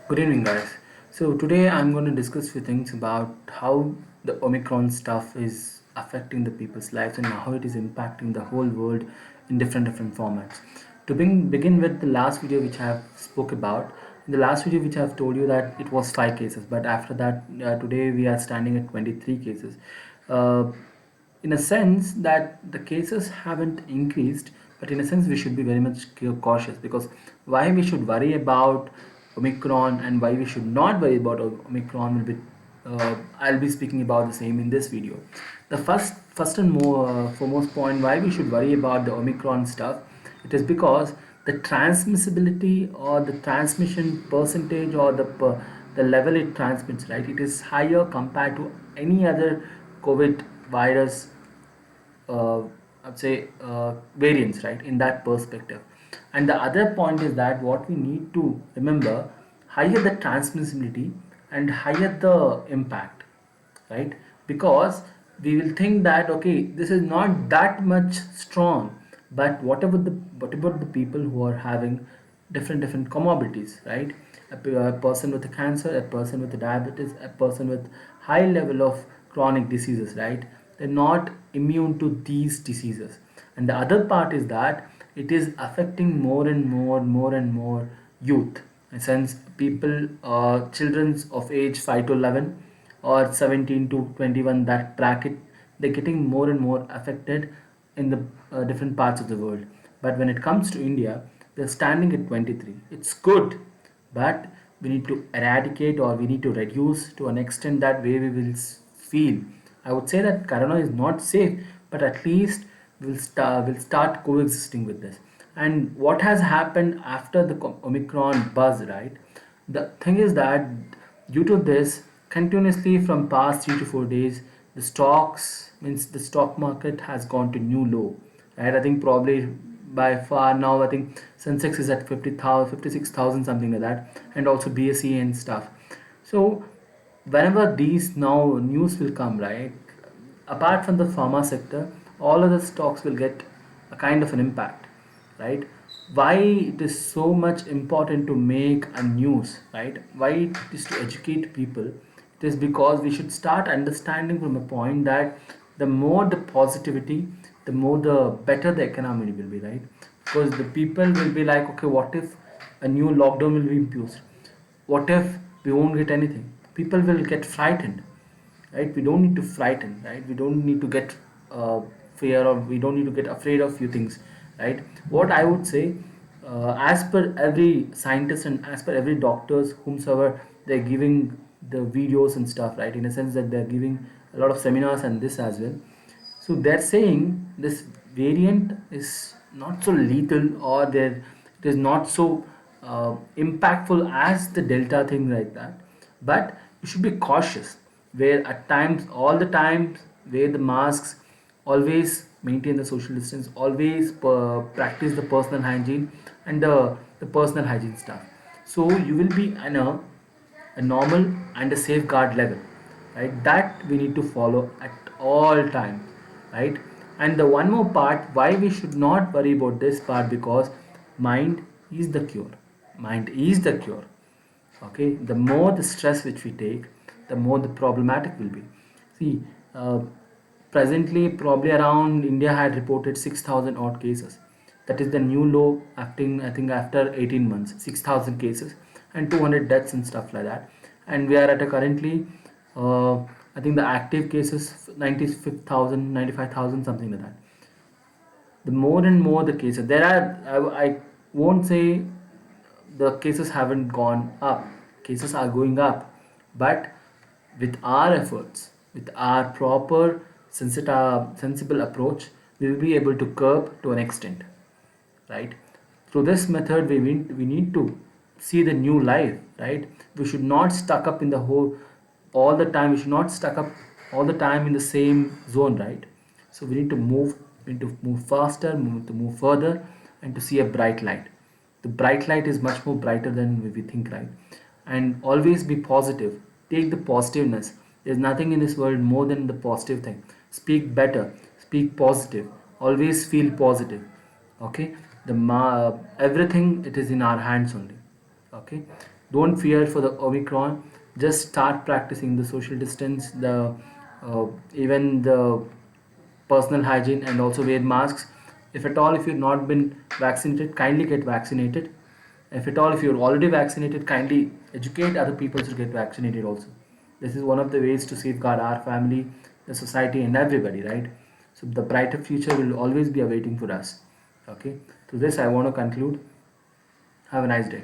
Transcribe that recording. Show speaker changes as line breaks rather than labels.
Good evening, guys. So today I'm going to discuss few things about how the Omicron stuff is affecting the people's lives and how it is impacting the whole world in different formats. Begin with the last video which I have spoke about. In the last video which I have told you that it was 5 cases, but after that today we are standing at 23 cases. Uh, in a sense that the cases haven't increased, but in a sense we should be very much cautious, because why we should worry about Omicron and why we should not worry about Omicron will be I'll be speaking about the same in this video. The first and more foremost point why we should worry about the Omicron stuff, it is because the transmissibility or the transmission percentage or the level it transmits, right, it is higher compared to any other COVID virus, uh, I'd say variants, right, in that perspective. And the other point is that what we need to remember, higher the transmissibility and higher the impact, right? Because we will think that okay, this is not that much strong, but what about the people who are having different comorbidities, right? A person with a cancer, a person with a diabetes, a person with high level of chronic diseases, right? They're not immune to these diseases. And the other part is that it is affecting more and more youth, in sense people, children of age 5 to 11 or 17 to 21, that bracket, they're getting more and more affected in the different parts of the world. But when it comes to India, they're standing at 23. It's good, but we need to eradicate or we need to reduce to an extent that way we will feel. I would say that corona is not safe, but at least we'll start coexisting with this. And what has happened after the Omicron buzz, right? The thing is that due to this, continuously from past 3 to 4 days, the stocks, means the stock market has gone to new low, right? I think probably by far now, I think Sensex is at 50,000, 56,000, something like that, and also BSE and stuff. So whenever these now news will come, right, apart from the pharma sector, all other stocks will get a kind of an impact, right? Why it is so much important to make a news, right? Why it is to educate people? It is because we should start understanding from a point that the more the positivity, the more the better the economy will be, right? Because the people will be like, okay, what if a new lockdown will be imposed? What if we won't get anything? People will get frightened, right? We don't need to frighten, right? We don't need to get fear, or we don't need to get afraid of few things, right? What I would say, as per every scientist and as per every doctors whomsoever, they're giving the videos and stuff, right, in a sense that they're giving a lot of seminars and this as well. So they're saying this variant is not so lethal, or there it is not so impactful as the delta thing like that. But you should be cautious, where at times, all the times, wear the masks, always maintain the social distance, always practice the personal hygiene and the personal hygiene stuff. So you will be in a normal and a safeguard level, right, that we need to follow at all times, right? And the one more part why we should not worry about this part, because mind is the cure. Mind is the cure. Okay, the more the stress which we take, the more the problematic will be. See, uh, presently probably around India had reported 6,000 odd cases. That is the new low acting, I think, after 18 months, 6,000 cases and 200 deaths and stuff like that. And we are at a currently, uh, I think the active cases 95,000, 95,000, something like that. The more and more the cases there are, I won't say the cases haven't gone up, cases are going up, but with our efforts, with our proper sensible approach, we will be able to curb to an extent, right? Through this method we need to see the new life, right? We should not stuck up in the whole all the time, we should not stuck up all the time in the same zone, right? So we need to move faster, to move further, and to see a bright light. The bright light is much more brighter than we think, right? And always be positive, take the positiveness. There's nothing in this world more than the positive thing. Speak better, speak positive, always feel positive. Okay, everything, it is in our hands only. Okay, Don't fear for the Omicron. Just start practicing the social distance, the even the personal hygiene, and also wear masks. If at all, if you've not been vaccinated, kindly get vaccinated. If at all, if you're already vaccinated, kindly educate other people to get vaccinated also. This is one of the ways to safeguard our family, the society, and everybody, right? So the brighter future will always be awaiting for us. Okay. So this I want to conclude. Have a nice day.